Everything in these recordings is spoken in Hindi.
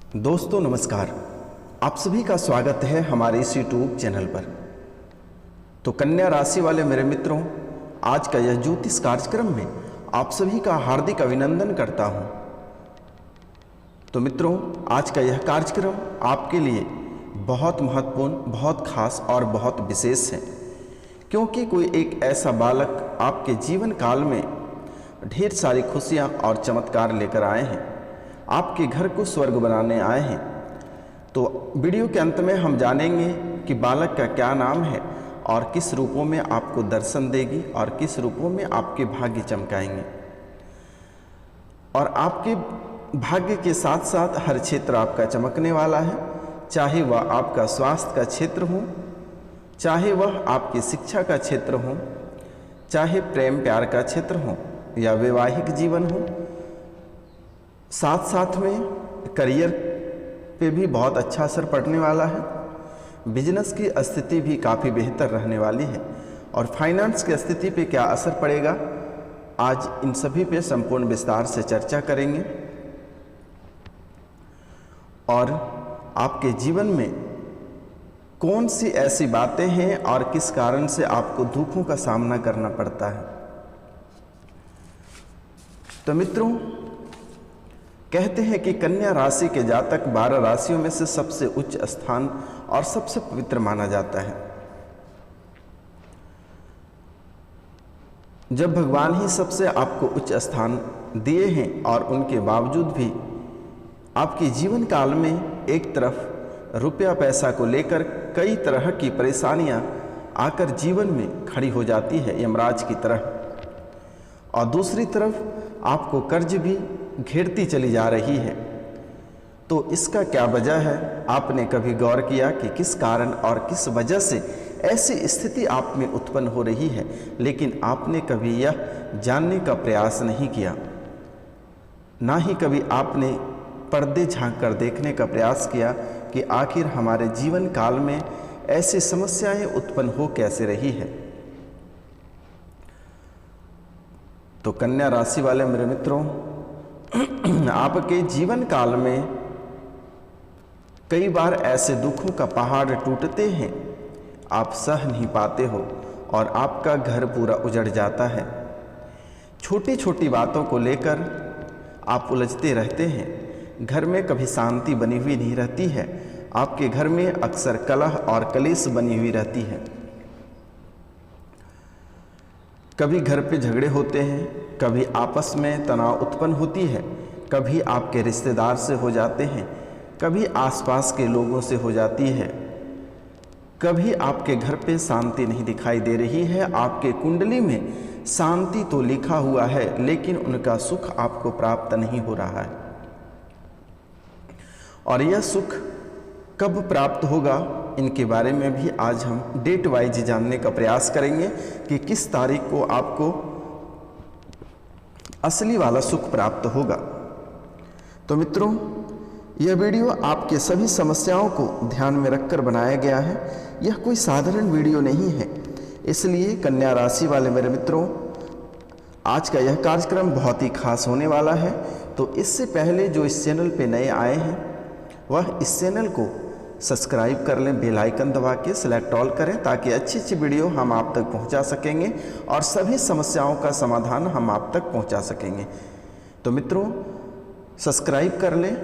दोस्तों नमस्कार, आप सभी का स्वागत है हमारे इस यूट्यूब चैनल पर। तो कन्या राशि वाले मेरे मित्रों, आज का यह ज्योतिष कार्यक्रम में आप सभी का हार्दिक अभिनंदन करता हूं। तो मित्रों, आज का यह कार्यक्रम आपके लिए बहुत महत्वपूर्ण, बहुत खास और बहुत विशेष है, क्योंकि कोई एक ऐसा बालक आपके जीवन काल में ढेर सारी खुशियां और चमत्कार लेकर आए हैं, आपके घर को स्वर्ग बनाने आए हैं। तो वीडियो के अंत में हम जानेंगे कि बालक का क्या नाम है और किस रूपों में आपको दर्शन देगी और किस रूपों में आपके भाग्य चमकाएंगे। और आपके भाग्य के साथ साथ हर क्षेत्र आपका चमकने वाला है, चाहे वह आपका स्वास्थ्य का क्षेत्र हो, चाहे वह आपकी शिक्षा का क्षेत्र हो, चाहे प्रेम प्यार का क्षेत्र हो या वैवाहिक जीवन हो। साथ साथ में करियर पे भी बहुत अच्छा असर पड़ने वाला है, बिजनेस की स्थिति भी काफ़ी बेहतर रहने वाली है, और फाइनेंस की स्थिति पे क्या असर पड़ेगा, आज इन सभी पे संपूर्ण विस्तार से चर्चा करेंगे। और आपके जीवन में कौन सी ऐसी बातें हैं और किस कारण से आपको दुखों का सामना करना पड़ता है। तो मित्रों, कहते हैं कि कन्या राशि के जातक 12 राशियों में से सबसे उच्च स्थान और सबसे पवित्र माना जाता है। जब भगवान ही सबसे आपको उच्च स्थान दिए हैं और उनके बावजूद भी आपके जीवन काल में एक तरफ रुपया पैसा को लेकर कई तरह की परेशानियां आकर जीवन में खड़ी हो जाती है यमराज की तरह, और दूसरी तरफ आपको कर्ज भी घेरती चली जा रही है, तो इसका क्या वजह है? आपने कभी गौर किया कि किस कारण और किस वजह से ऐसी स्थिति आप में उत्पन्न हो रही है, लेकिन आपने कभी यह जानने का प्रयास नहीं किया, ना ही कभी आपने पर्दे झांक कर देखने का प्रयास किया कि आखिर हमारे जीवन काल में ऐसी समस्याएं उत्पन्न हो कैसे रही है। तो कन्या राशि वाले मेरे मित्रों, आपके जीवन काल में कई बार ऐसे दुखों का पहाड़ टूटते हैं, आप सह नहीं पाते हो और आपका घर पूरा उजड़ जाता है। छोटी छोटी बातों को लेकर आप उलझते रहते हैं, घर में कभी शांति बनी हुई नहीं रहती है, आपके घर में अक्सर कलह और कलेश बनी हुई रहती है। कभी घर पे झगड़े होते हैं, कभी आपस में तनाव उत्पन्न होती है, कभी आपके रिश्तेदार से हो जाते हैं, कभी आसपास के लोगों से हो जाती है, कभी आपके घर पे शांति नहीं दिखाई दे रही है। आपके कुंडली में शांति तो लिखा हुआ है, लेकिन उनका सुख आपको प्राप्त नहीं हो रहा है। और यह सुख कब प्राप्त होगा, इनके बारे में भी आज हम डेट वाइज जानने का प्रयास करेंगे कि किस तारीख को आपको असली वाला सुख प्राप्त होगा। तो मित्रों, यह वीडियो आपके सभी समस्याओं को ध्यान में रखकर बनाया गया है, यह कोई साधारण वीडियो नहीं है। इसलिए कन्या राशि वाले मेरे मित्रों, आज का यह कार्यक्रम बहुत ही खास होने वाला है। तो इससे पहले जो इस चैनल पे नए आए हैं, वह इस चैनल को सब्सक्राइब कर लें, बेल आइकन दबा के सेलेक्ट ऑल करें, ताकि अच्छी अच्छी वीडियो हम आप तक पहुंचा सकेंगे और सभी समस्याओं का समाधान हम आप तक पहुंचा सकेंगे। तो मित्रों, सब्सक्राइब कर लें,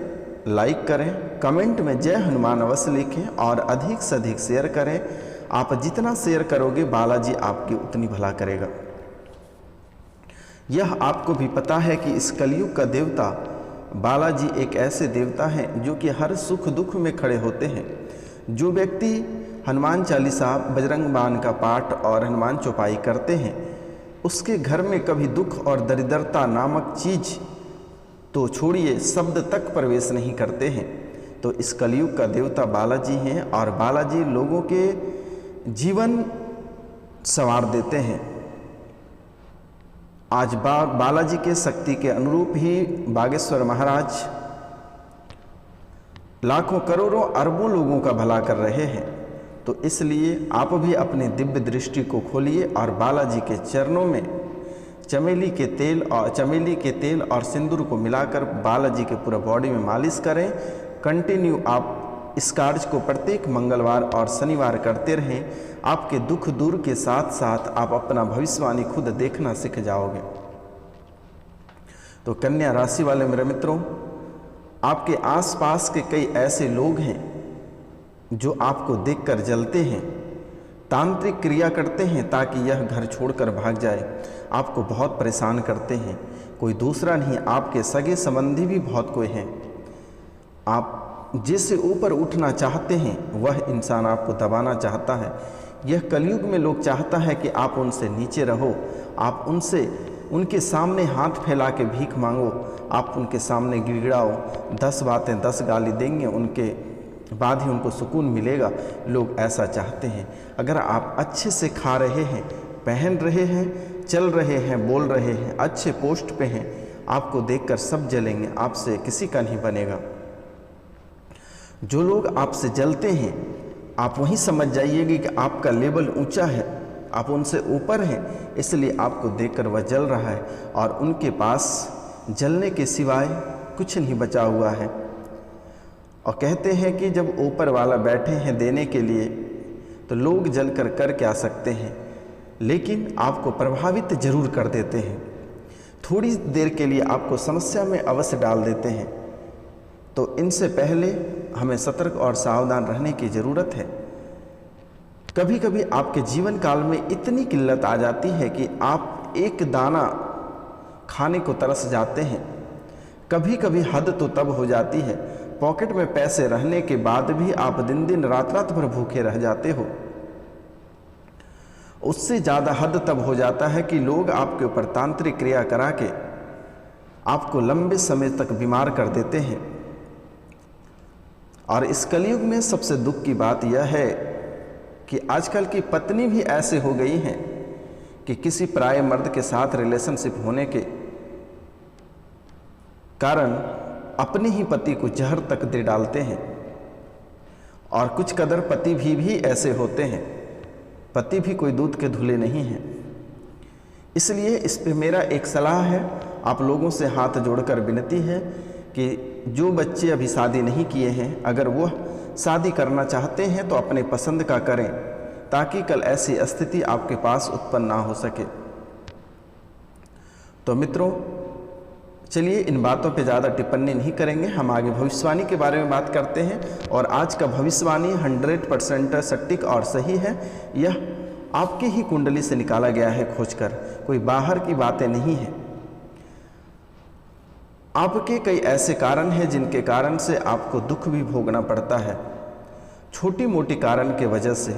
लाइक करें, कमेंट में जय हनुमान अवश्य लिखें और अधिक से अधिक शेयर करें। आप जितना शेयर करोगे, बालाजी आपकी उतनी भला करेगा। यह आपको भी पता है कि इस कलयुग का देवता बालाजी एक ऐसे देवता हैं जो कि हर सुख दुख में खड़े होते हैं। जो व्यक्ति हनुमान चालीसा, बजरंग बाण का पाठ और हनुमान चौपाई करते हैं, उसके घर में कभी दुख और दरिद्रता नामक चीज तो छोड़िए, शब्द तक प्रवेश नहीं करते हैं। तो इस कलयुग का देवता बालाजी हैं, और बालाजी लोगों के जीवन संवार देते हैं। आज बालाजी के शक्ति के अनुरूप ही बागेश्वर महाराज लाखों करोड़ों अरबों लोगों का भला कर रहे हैं। तो इसलिए आप भी अपनी दिव्य दृष्टि को खोलिए और बालाजी के चरणों में चमेली के तेल और सिंदूर को मिलाकर बालाजी के पूरा बॉडी में मालिश करें। कंटिन्यू आप इस कार्य को प्रत्येक मंगलवार और शनिवार करते रहें। आपके दुख दूर के साथ साथ आप अपना भविष्यवाणी खुद देखना सीख जाओगे। तो कन्या राशि वाले मेरे मित्रों, आपके आसपास के कई ऐसे लोग हैं जो आपको देखकर जलते हैं, तांत्रिक क्रिया करते हैं ताकि यह घर छोड़कर भाग जाए, आपको बहुत परेशान करते हैं। कोई दूसरा नहीं, आपके सगे संबंधी भी बहुत कोई हैं। आप जिससे ऊपर उठना चाहते हैं वह इंसान आपको दबाना चाहता है। यह कलयुग में लोग चाहता है कि आप उनसे नीचे रहो, आप उनके सामने हाथ फैला के भीख मांगो, आप उनके सामने गिड़गिड़ाओ, 10 बातें 10 गाली देंगे, उनके बाद ही उनको सुकून मिलेगा। लोग ऐसा चाहते हैं। अगर आप अच्छे से खा रहे हैं, पहन रहे हैं, चल रहे हैं, बोल रहे हैं, अच्छे पोस्ट पे हैं, आपको देखकर सब जलेंगे, आपसे किसी का नहीं बनेगा। जो लोग आपसे जलते हैं, आप वहीं समझ जाइएगा कि आपका लेवल ऊंचा है, आप उनसे ऊपर हैं, इसलिए आपको देखकर वह जल रहा है और उनके पास जलने के सिवाय कुछ नहीं बचा हुआ है। और कहते हैं कि जब ऊपर वाला बैठे हैं देने के लिए तो लोग जलकर कर क्या सकते हैं, लेकिन आपको प्रभावित जरूर कर देते हैं। थोड़ी देर के लिए आपको समस्या में अवश्य डाल देते हैं। तो इनसे पहले हमें सतर्क और सावधान रहने की ज़रूरत है। कभी कभी आपके जीवन काल में इतनी किल्लत आ जाती है कि आप एक दाना खाने को तरस जाते हैं। कभी कभी हद तो तब हो जाती है, पॉकेट में पैसे रहने के बाद भी आप दिन दिन रात रात भर भूखे रह जाते हो। उससे ज़्यादा हद तब हो जाता है कि लोग आपके ऊपर तांत्रिक क्रिया करा के आपको लंबे समय तक बीमार कर देते हैं। और इस कलयुग में सबसे दुख की बात यह है कि आजकल की पत्नी भी ऐसे हो गई हैं कि किसी पराये मर्द के साथ रिलेशनशिप होने के कारण अपने ही पति को जहर तक दे डालते हैं। और कुछ कदर पति भी ऐसे होते हैं, पति भी कोई दूध के धुले नहीं हैं। इसलिए इस पे मेरा एक सलाह है, आप लोगों से हाथ जोड़कर विनती है कि जो बच्चे अभी शादी नहीं किए हैं, अगर वह शादी करना चाहते हैं तो अपने पसंद का करें, ताकि कल ऐसी स्थिति आपके पास उत्पन्न ना हो सके। तो मित्रों, चलिए इन बातों पे ज़्यादा टिप्पणी नहीं करेंगे, हम आगे भविष्यवाणी के बारे में बात करते हैं। और आज का भविष्यवाणी 100% सटीक और सही है। यह आपकी ही कुंडली से निकाला गया है खोजकर, कोई बाहर की बातें नहीं हैं। आपके कई ऐसे कारण हैं जिनके कारण से आपको दुख भी भोगना पड़ता है, छोटी मोटी कारण के वजह से।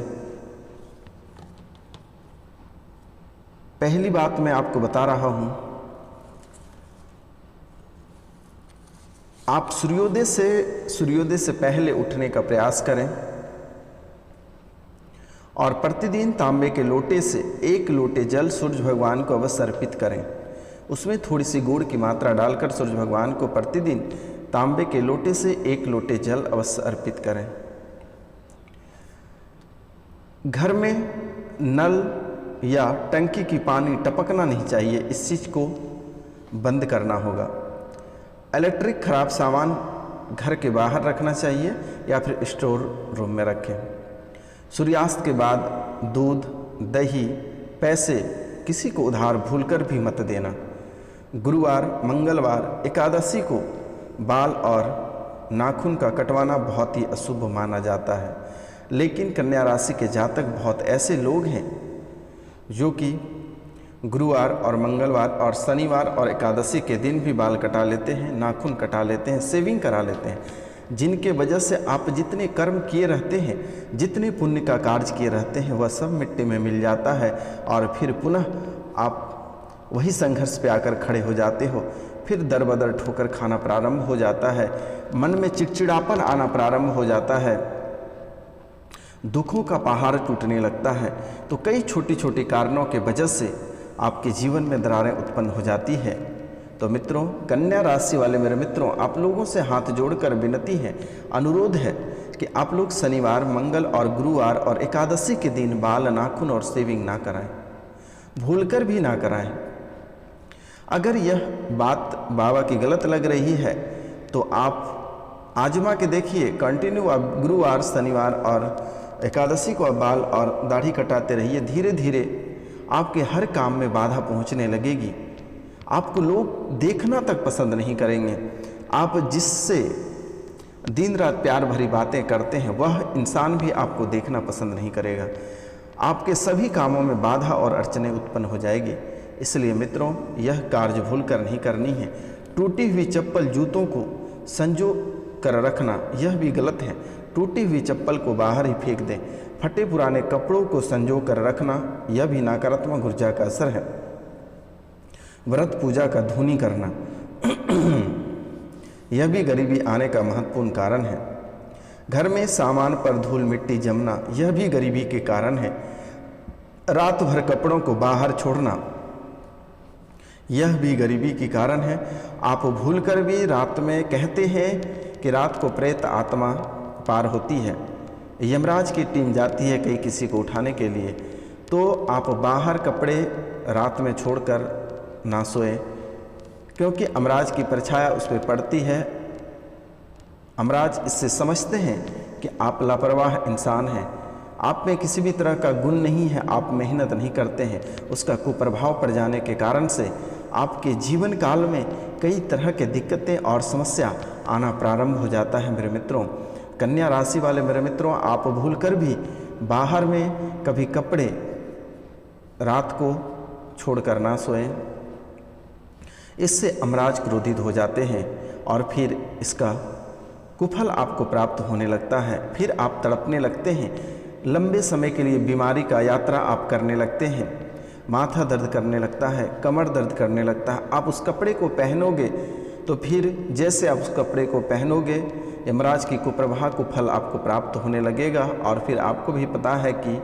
पहली बात मैं आपको बता रहा हूं, आप सूर्योदय से पहले उठने का प्रयास करें और प्रतिदिन तांबे के लोटे से 1 लोटे जल सूर्य भगवान को अवश्य अर्पित करें। उसमें थोड़ी सी गुड़ की मात्रा डालकर सूर्य भगवान को प्रतिदिन तांबे के लोटे से 1 लोटे जल अवश्य अर्पित करें। घर में नल या टंकी की पानी टपकना नहीं चाहिए, इस चीज़ को बंद करना होगा। इलेक्ट्रिक खराब सामान घर के बाहर रखना चाहिए या फिर स्टोर रूम में रखें। सूर्यास्त के बाद दूध, दही, पैसे किसी को उधार भूलकर भी मत देना। गुरुवार, मंगलवार, एकादशी को बाल और नाखून का कटवाना बहुत ही अशुभ माना जाता है। लेकिन कन्या राशि के जातक बहुत ऐसे लोग हैं जो कि गुरुवार और मंगलवार और शनिवार और एकादशी के दिन भी बाल कटा लेते हैं, नाखून कटा लेते हैं, शेविंग करा लेते हैं, जिनके वजह से आप जितने कर्म किए रहते हैं, जितने पुण्य का कार्य किए रहते हैं, वह सब मिट्टी में मिल जाता है और फिर पुनः आप वही संघर्ष पे आकर खड़े हो जाते हो। फिर दर बदर ठोकर खाना प्रारंभ हो जाता है, मन में चिड़चिड़ापन आना प्रारंभ हो जाता है, दुखों का पहाड़ टूटने लगता है। तो कई छोटी छोटी कारणों के वजह से आपके जीवन में दरारें उत्पन्न हो जाती है। तो मित्रों, कन्या राशि वाले मेरे मित्रों, आप लोगों से हाथ जोड़कर विनती है, अनुरोध है कि आप लोग शनिवार, मंगल और गुरुवार और एकादशी के दिन बाल, नाखून और शेविंग ना कराएं, भूलकर भी ना कराएं। अगर यह बात बाबा की गलत लग रही है तो आप आजमा के देखिए, कंटिन्यू आप गुरुवार, शनिवार और एकादशी को आप बाल और दाढ़ी कटाते रहिए। धीरे धीरे आपके हर काम में बाधा पहुंचने लगेगी। आपको लोग देखना तक पसंद नहीं करेंगे। आप जिससे दिन रात प्यार भरी बातें करते हैं वह इंसान भी आपको देखना पसंद नहीं करेगा। आपके सभी कामों में बाधा और अड़चनें उत्पन्न हो जाएगी। इसलिए मित्रों, यह कार्य भूल कर नहीं करनी है। टूटी हुई चप्पल जूतों को संजो कर रखना यह भी गलत है। टूटी हुई चप्पल को बाहर ही फेंक दें। फटे पुराने कपड़ों को संजो कर रखना यह भी नकारात्मक ऊर्जा का असर है। व्रत पूजा का धूनी करना यह भी गरीबी आने का महत्वपूर्ण कारण है। घर में सामान पर धूल मिट्टी जमना यह भी गरीबी के कारण है। रात भर कपड़ों को बाहर छोड़ना यह भी गरीबी के कारण है। आप भूलकर भी रात में कहते हैं कि रात को प्रेत आत्मा पार होती है, यमराज की टीम जाती है कहीं किसी को उठाने के लिए, तो आप बाहर कपड़े रात में छोड़कर ना सोए, क्योंकि यमराज की परछाया उस पर पड़ती है। यमराज इससे समझते हैं कि आप लापरवाह इंसान हैं, आप में किसी भी तरह का गुण नहीं है, आप मेहनत नहीं करते हैं। उसका कुप्रभाव पड़ जाने के कारण से आपके जीवन काल में कई तरह के दिक्कतें और समस्या आना प्रारंभ हो जाता है। मेरे मित्रों, कन्या राशि वाले मेरे मित्रों, आप भूलकर भी बाहर में कभी कपड़े रात को छोड़कर ना सोएं। इससे यमराज क्रोधित हो जाते हैं और फिर इसका कुफल आपको प्राप्त होने लगता है। फिर आप तड़पने लगते हैं। लंबे समय के लिए बीमारी का यात्रा आप करने लगते हैं। माथा दर्द करने लगता है, कमर दर्द करने लगता है। आप उस कपड़े को पहनोगे तो फिर जैसे आप उस कपड़े को पहनोगे यमराज की कुप्रभा कुफल आपको प्राप्त होने लगेगा। और फिर आपको भी पता है कि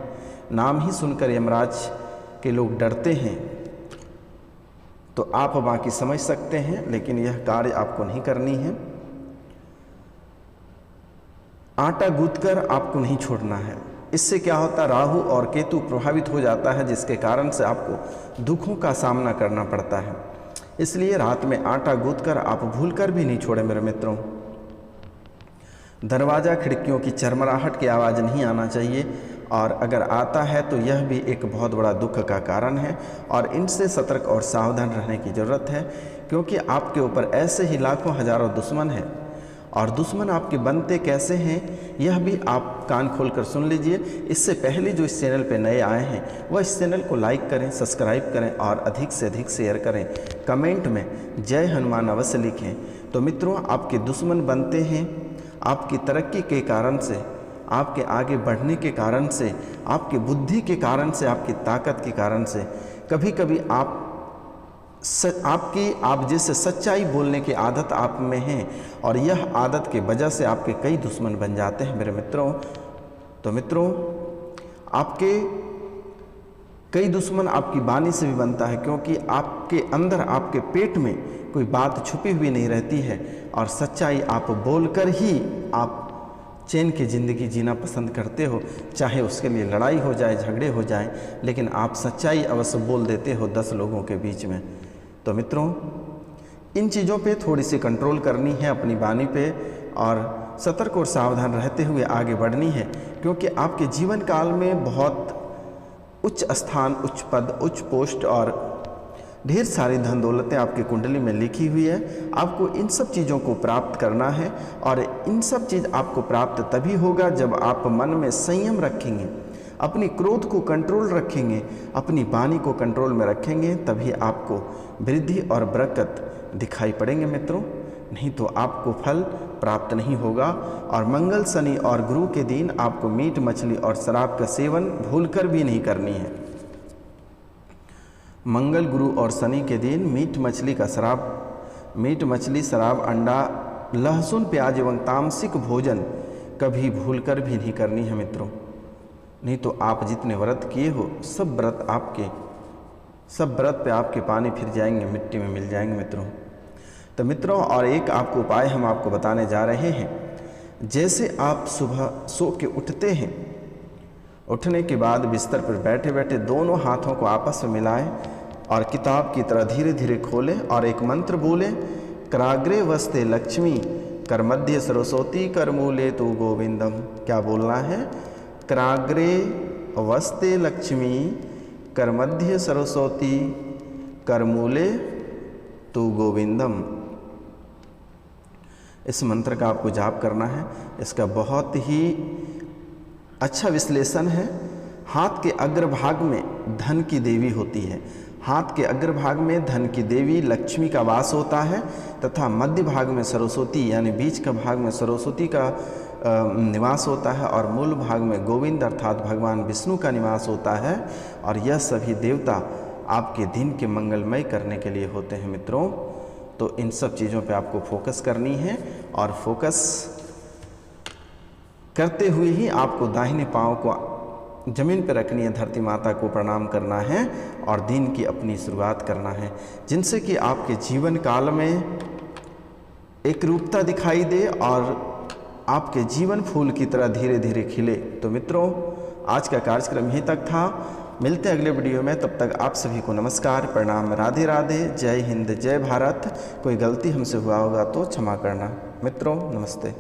नाम ही सुनकर यमराज के लोग डरते हैं, तो आप बाकी समझ सकते हैं, लेकिन यह कार्य आपको नहीं करनी है। आटा गूंथकर आपको नहीं छोड़ना है। इससे क्या होता है, राहु और केतु प्रभावित हो जाता है, जिसके कारण से आपको दुखों का सामना करना पड़ता है। इसलिए रात में आटा गूंथकर आप भूलकर भी नहीं छोड़े मेरे मित्रों। दरवाज़ा खिड़कियों की चरमराहट की आवाज़ नहीं आना चाहिए, और अगर आता है तो यह भी एक बहुत बड़ा दुख का कारण है, और इनसे सतर्क और सावधान रहने की ज़रूरत है, क्योंकि आपके ऊपर ऐसे ही लाखों हजारों दुश्मन हैं। और दुश्मन आपके बनते कैसे हैं यह भी आप कान खोलकर सुन लीजिए। इससे पहले जो इस चैनल पे नए आए हैं वह इस चैनल को लाइक करें, सब्सक्राइब करें और अधिक से अधिक शेयर करें। कमेंट में जय हनुमान अवश्य लिखें। तो मित्रों, आपके दुश्मन बनते हैं आपकी तरक्की के कारण से, आपके आगे बढ़ने के कारण से, आपकी बुद्धि के कारण से, आपकी ताकत के कारण से। कभी कभी आप जैसे सच्चाई बोलने की आदत आप में है, और यह आदत के वजह से आपके कई दुश्मन बन जाते हैं मेरे मित्रों। तो मित्रों, आपके कई दुश्मन आपकी वाणी से भी बनता है, क्योंकि आपके अंदर, आपके पेट में कोई बात छुपी हुई नहीं रहती है, और सच्चाई आप बोलकर ही आप चैन की ज़िंदगी जीना पसंद करते हो। चाहे उसके लिए लड़ाई हो जाए, झगड़े हो जाए, लेकिन आप सच्चाई अवश्य बोल देते हो 10 लोगों के बीच में। तो मित्रों, इन चीज़ों पे थोड़ी सी कंट्रोल करनी है अपनी वाणी पे, और सतर्क और सावधान रहते हुए आगे बढ़नी है, क्योंकि आपके जीवन काल में बहुत उच्च स्थान, उच्च पद, उच्च पोस्ट और ढेर सारी धन दौलतें आपकी कुंडली में लिखी हुई है। आपको इन सब चीज़ों को प्राप्त करना है, और इन सब चीज़ आपको प्राप्त तभी होगा जब आप मन में संयम रखेंगे, अपनी क्रोध को कंट्रोल रखेंगे, अपनी वाणी को कंट्रोल में रखेंगे, तभी आपको वृद्धि और बरकत दिखाई पड़ेंगे मित्रों। नहीं तो आपको फल प्राप्त नहीं होगा। और मंगल, शनि और गुरु के दिन आपको मीट मछली और शराब का सेवन भूलकर भी नहीं करनी है। मंगल, गुरु और शनि के दिन मीट मछली, शराब, अंडा, लहसुन, प्याज एवं तामसिक भोजन कभी भूलकर भी नहीं करनी है मित्रों। नहीं तो आप जितने व्रत किए हो सब व्रत पे आपके पानी फिर जाएंगे, मिट्टी में मिल जाएंगे मित्रों। तो मित्रों, और एक आपको उपाय हम आपको बताने जा रहे हैं। जैसे आप सुबह सो के उठते हैं, उठने के बाद बिस्तर पर बैठे बैठे दोनों हाथों को आपस में मिलाएं और किताब की तरह धीरे धीरे खोलें और एक मंत्र बोलें, कराग्रे वस्ते लक्ष्मी, कर मध्य सरस्वती कर मूले तु गोविंदम। क्या बोलना है? कराग्रे वस्ते लक्ष्मी कर मध्य सरस्वती कर मूले तु गोविंदम। इस मंत्र का आपको जाप करना है। इसका बहुत ही अच्छा विश्लेषण है। हाथ के अग्रभाग में धन की देवी होती है। हाथ के अग्रभाग में धन की देवी लक्ष्मी का वास होता है तथा मध्य भाग में सरस्वती यानी बीच का भाग में सरस्वती का निवास होता है और मूल भाग में गोविंद अर्थात भगवान विष्णु का निवास होता है। और यह सभी देवता आपके दिन के मंगलमय करने के लिए होते हैं मित्रों। तो इन सब चीज़ों पे आपको फोकस करनी है और फोकस करते हुए ही आपको दाहिने पाँव को जमीन पर रखनी है, धरती माता को प्रणाम करना है और दिन की अपनी शुरुआत करना है, जिनसे कि आपके जीवन काल में एक रूपता दिखाई दे और आपके जीवन फूल की तरह धीरे धीरे खिले। तो मित्रों, आज का कार्यक्रम यहीं तक था। मिलते हैं अगले वीडियो में। तब तक आप सभी को नमस्कार, प्रणाम, राधे राधे, जय हिंद, जय भारत। कोई गलती हमसे हुआ होगा तो क्षमा करना। मित्रों नमस्ते।